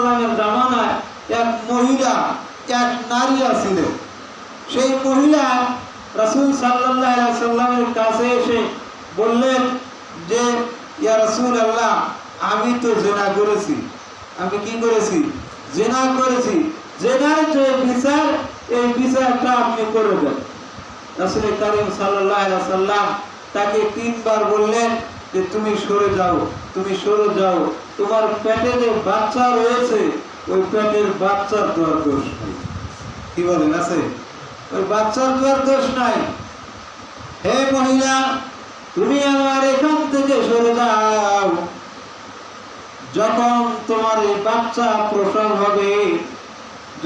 সাল্লামের জামানায় এক মহিলা, এক নারী ছিলেন। সেই মহিলা রাসূল সাল্লাল্লাহু আলাইহি ওয়াসাল্লামের কাছে এসে বললেন যে ইয়া রাসূলুল্লাহ, আমি তো জিনা করেছি। আমি কি করেছি? জিনা করেছি। জিনার যে বিচার, এই বিচারটা আপনি করে দেন। রাসূল কারীম সাল্লাল্লাহু আলাইহি ওয়াসাল্লাম তাকে তিনবার বললেন যে তুমি সরে যাও, তুমি সরে যাও। তোমার পেটে যে বাচ্চা রয়েছে, ওই পেটের বাচ্চার তো আর দোষ নাই। কি বলেন, আছে? ওই বাচ্চার তো আর দোষ নাই। হে মহিলা, তুমি আমার এখান থেকে সরে যাও। যখন তোমার এই বাচ্চা প্রসব হবে,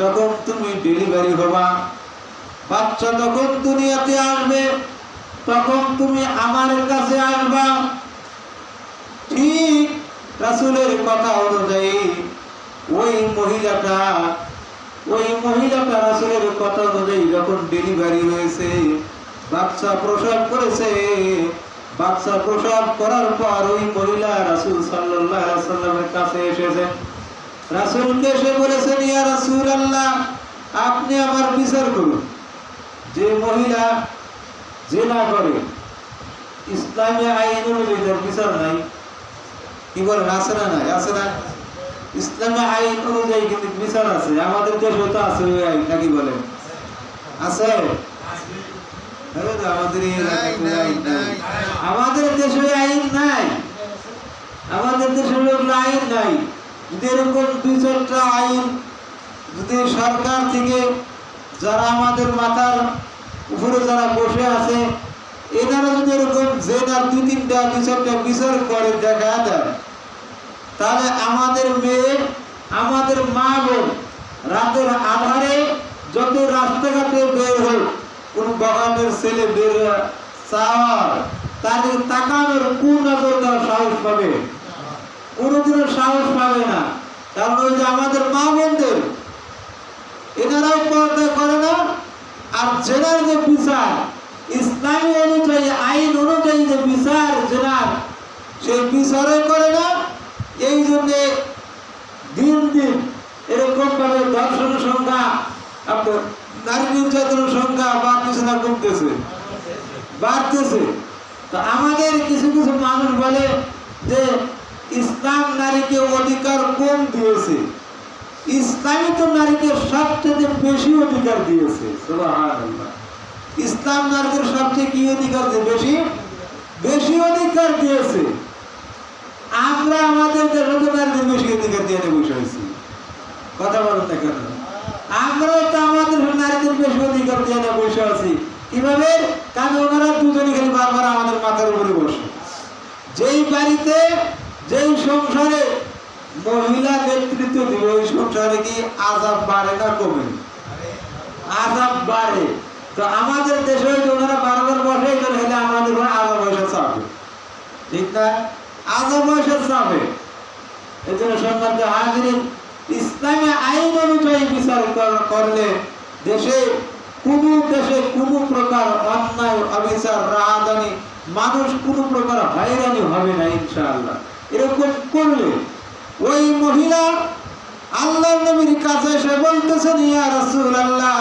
যখন তুমি ডেলিভারি হবা, বাচ্চা যখন দুনিয়াতে আসবে, তখন তুমি আমার কাছে আসবা। ঠিক রাসূলের কথা অনুযায়ী ওই মহিলাটা রাসূলের কথা অনুযায়ী যখন ডেলিভারি হয়েছে, বাচ্চা প্রসব করেছে, বাচ্চা প্রসব করার পর ওই মহিলা রাসূল সাল্লাল্লাহু আলাইহি ওয়াসাল্লামের কাছে এসেছে। রাসূলকে এসে বলেছেন, ইয়া রাসূলুল্লাহ, আপনি আমার বিচার করুন। যে মহিলা জিনা করে, ইসলামী আইন অনুযায়ী তার বিচার নাই। কি বলেন, আছে না? নাই, আছে না? ইসলামী আইন অনুযায়ী কিন্তু বিচার আছে। আমাদের দেশে তো আছে ওই আইন, নাকি বলেন? আছে? আমাদের দেশে আইন নাই। আমাদের দেশে আইন নাই। যদি এরকম দুই চারটা আইন যদি সরকার থেকে, যারা আমাদের মাথার উপরে যারা বসে আছে, এনারা যদি এরকম জেনার দুই চারটা বিচার করে দেখা দেয়, তাহলে আমাদের মেয়ে, আমাদের মা বোন রাতের আধারে যত রাস্তাঘাটে বের হোক, কোন বাগানের ছেলে বের চাওয়ার, তাদের তাকানোর কোন নজর দেওয়ার সাহস পাবে? কোনদিনও সাহস পাবে না। কারণ ওই যে আমাদের মা বোনদের, এনারাও পর্দা করে না। আর জেনার যে বিচার, ইসলামী অনুযায়ী, আইন অনুযায়ী যে বিচার জেনার, সেই বিচারও করে না। এই জন্য দিন দিন এরকম ভাবে ধর্ষণের সংখ্যা, আপনার নারী নির্যাতনের সংখ্যা বাড়তেছে না কমতেছে? বাড়তেছে। তো আমাদের কিছু কিছু মানুষ বলে যে ইসলাম নারীকে অধিকার কম দিয়েছে। ইসলামী তো নারীকে সবচেয়ে বেশি অধিকার দিয়েছে। সুবহানাল্লাহ। ইসলাম নারীদের সবচেয়ে কি অধিকার দিয়ে? বেশি অধিকার দিয়েছে। আমরা আমাদের দেশে নারীদের বেশি অধিকার দিয়ে বসে হয়েছি। কথা বলেন না কেন? আমরাও তো আমাদের নারীদের বেশি অধিকার দিয়ে বসে আছি। কিভাবে? কারণ ওনারা দুজনে খালি বারবার আমাদের মাথার উপরে বসে। যেই বাড়িতে, যেই সংসারে মহিলা নেতৃত্ব দিবে, ওই সংসারে কি আযাব বাড়ে না কমে? আযাব বাড়ে। তো আমাদের দেশে ওনারা বারবার বসে, হলে আমাদের আযাব পয়সা চাবে, ঠিক না? আযাব পয়সা চাবে। এই জন্য সম্মানিত হাজিরিন, ইসলামী আইন অনুযায়ী বিচার করলে দেশে কোনো প্রকার অন্যায়, অবিচার, রাহাজানি, মানুষ কোনো প্রকার হয়রানি হবে না ইনশাআল্লাহ। এরকম করলে ওই মহিলা আল্লাহর নবীর কাছে এসে বলতেছেন, ইয়া রাসূলুল্লাহ,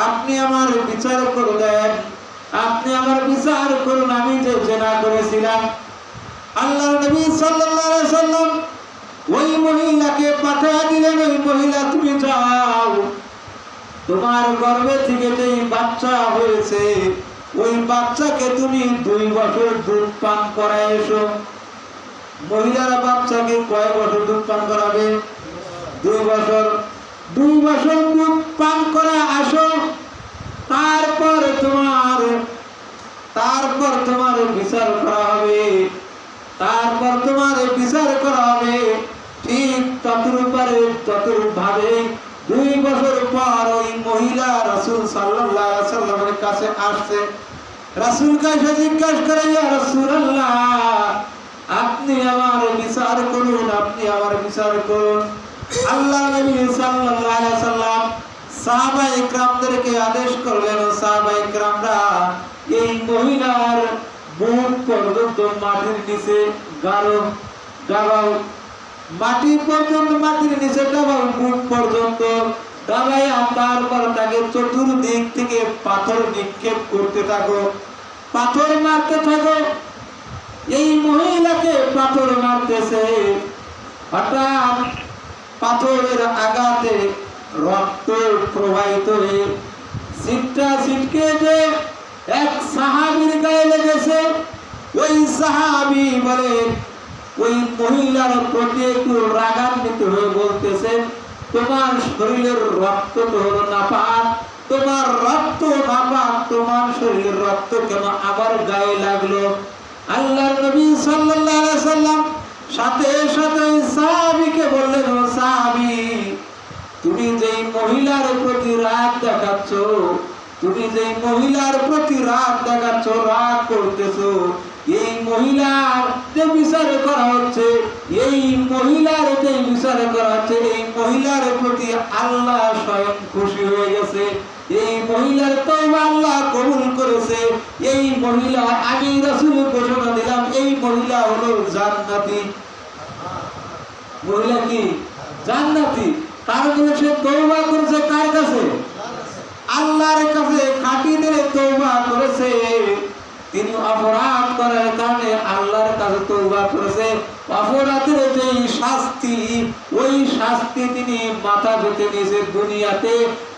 আপনি আমার বিচার করে দেন, আপনি আমার বিচার করুন, আমি যে জিনা করেছিলাম। আল্লাহর নবী সাল্লাল্লাহু আলাইহি ওয়াসাল্লাম ওই মহিলাকে পাঠিয়ে দিলেন, ওই মহিলা তুমি যাও, তোমার গর্ভে থেকে যে বাচ্চা হয়েছে, ওই বাচ্চাকে তুমি 2 বছর দুধ পান করায় এসো। মহিলারা বাচ্চাকে কয় বছর দুধ পান করাবে? 2 বছর। 2 বছর দুধ পান করা আসো, তারপর তোমার বিচার করা হবে। তারপর তোমার বিচার করা হবে। ঠিক ততরূপভাবে 2 বছর পর ওই মহিলা রাসূল সাল্লাল্লাহু আলাইহি ওয়াসাল্লামের কাছে আসছে। রাসূল কাছে জিজ্ঞাসা করে, ইয়া রাসূলুল্লাহ, আপনি আমার বিচার করুন, আপনি আমার বিচার করুন। আল্লাহ নবী সাল্লাল্লাহু আলাইহি ওয়াসাল্লাম সাহাবায়ে ইকরামদেরকে আদেশ করলেন, সাহাবায়ে ইকরামরা এই মহিলার বুক পর্যন্ত মাটির নিচে গাড়াও, মাটি পর্যন্ত মাটির নিচে পর্যন্ত দাবাইয়া তারপর তাকে চতুর্দিক থেকে পাথর নিক্ষেপ করতে থাকো, পাথর মারতে থাকো। এই মহিলাকে পাথর মারতেছে, হঠাৎ পাথরের আঘাতে রক্ত প্রবাহিত হয়ে ছিটটা ছিটকে যে এক সাহাবীর গায়ে লেগেছে। ওই সাহাবী বলে ওই মহিলার প্রতি একটু রাগান্বিত হয়ে বলতেছেন, তোমার শরীরের রক্ত তো হলো নাপাক, তোমার রক্ত নাপাক, তোমার শরীরের রক্ত কেন আমার গায়ে লাগলো? আল্লাহর নবী সাল্লাল্লাহু আলাইহি ওয়াসাল্লাম সাথে সাথে সাহাবীকে বললেন, ও সাহাবী, তুমি যেই মহিলার প্রতি রাগ দেখাচ্ছ, তুমি যেই মহিলার প্রতি রাগ দেখাচ্ছ, রাগ করতেছো, এই মহিলার যে বিচার করা হচ্ছে, এই মহিলার যে বিচার করা হচ্ছে, এই মহিলার প্রতি আল্লাহ স্বয়ং খুশি হয়ে গেছে। এই মহিলার তওবা আল্লাহ কবুল করেছে। এই মহিলা, আমি রাসূল ঘোষণা দিলাম, এই মহিলা হলো জান্নাতি। মহিলা কি? জান্নাতি। কারণ সে তওবা করেছে কার কাছে? আল্লাহর কাছে খাঁটি দিলে তওবা করেছে। তিনি অপরাধ করার কারণে আল্লাহর কাছে তওবা করেছে। অপরাধের যে শাস্তি, ওই শাস্তি তিনি মাথা পেতে নিয়েছে দুনিয়াতে।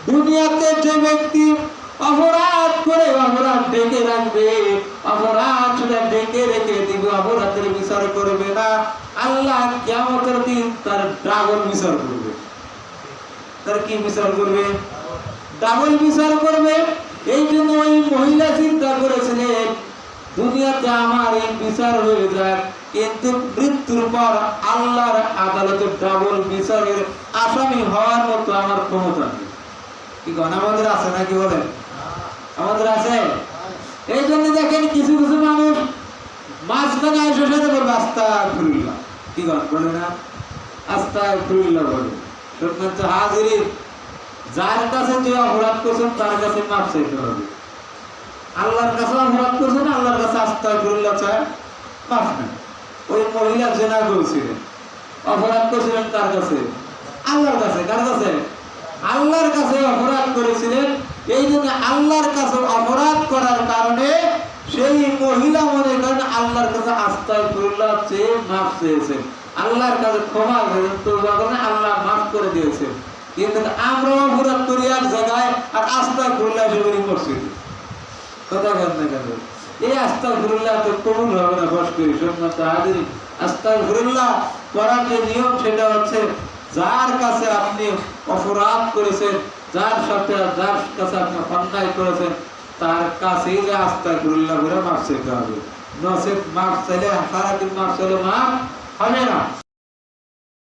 দুনিয়াতে যে ব্যক্তি অপরাধ করে অপরাধ ঢেকে রাখবে, অপরাধ সেটা ঢেকে রেখে দিবে, অপরাধের বিচার করবে না, আল্লাহ কিয়ামতের দিন তার ডাবল বিচার করবে। তার কি বিচার করবে? ডাবল বিচার করবে। এই জন্য ওই মহিলা চিন্তা করেছিলেন, দুনিয়াতে আমার এই বিচার হয়ে যাক, কিন্তু মৃত্যুর পর আল্লাহর আদালতে ডাবল বিচারের আসামি হওয়ার মতো আমার ক্ষমতা নেই। কি গণ আমাদের আছে নাকি বলেন? আমাদের আছে। এই জন্য দেখেন কিছু কিছু মানুষ মাঝখানে এসে সাথে বলবে আস্তাগফিরুল্লাহ। কি গণ বলে না? আস্তাগফিরুল্লাহ বলে। সম্মানিত হাজিরিন, যার কাছে যে অপরাধ করছেন তার কাছে মাফ চাইতে হবে। আল্লাহর কাছে অপরাধ করছেন, আল্লাহর কাছে আস্তাগফিরুল্লাহ চায়, মাফ নেই। ওই মহিলা জেনা করেছিলেন, অপরাধ করেছিলেন কার কাছে? আল্লাহর কাছে। কার কাছে? আল্লাহর কাছে অপরাধ করেছিলেন। এই জন্য আল্লাহর কাছে অপরাধ করার কারণে সেই মহিলা মনে করেন আল্লাহর কাছে আস্তাগফিরুল্লাহ চেয়ে মাফ চেয়েছেন, আল্লাহর কাছে ক্ষমা করেন, তওবা করেন, আল্লাহ মাফ করে দিয়েছেন। কিন্তু আমরা অপরাধ করি এক জায়গায় আর আস্তাগফিরুল্লাহ সেগুলি করছি। কথা কেন না কেন? এই আস্তাগফিরুল্লাহ তো কবুল হবে না। বস করি সম্মানিত হাজিরিন, আস্তাগফিরুল্লাহ করার যে নিয়ম সেটা হচ্ছে, যার কাছে আপনি অপরাধ করেছেন, যার কাছে আপনি অন্যায় করেছেন, তার কাছেই যে আস্তাগফিরুল্লাহ করে মাফ চাইতে হবে। নচেত মাফ চাইলে সারাদিন মাফ চাইলে মাফ হবে না।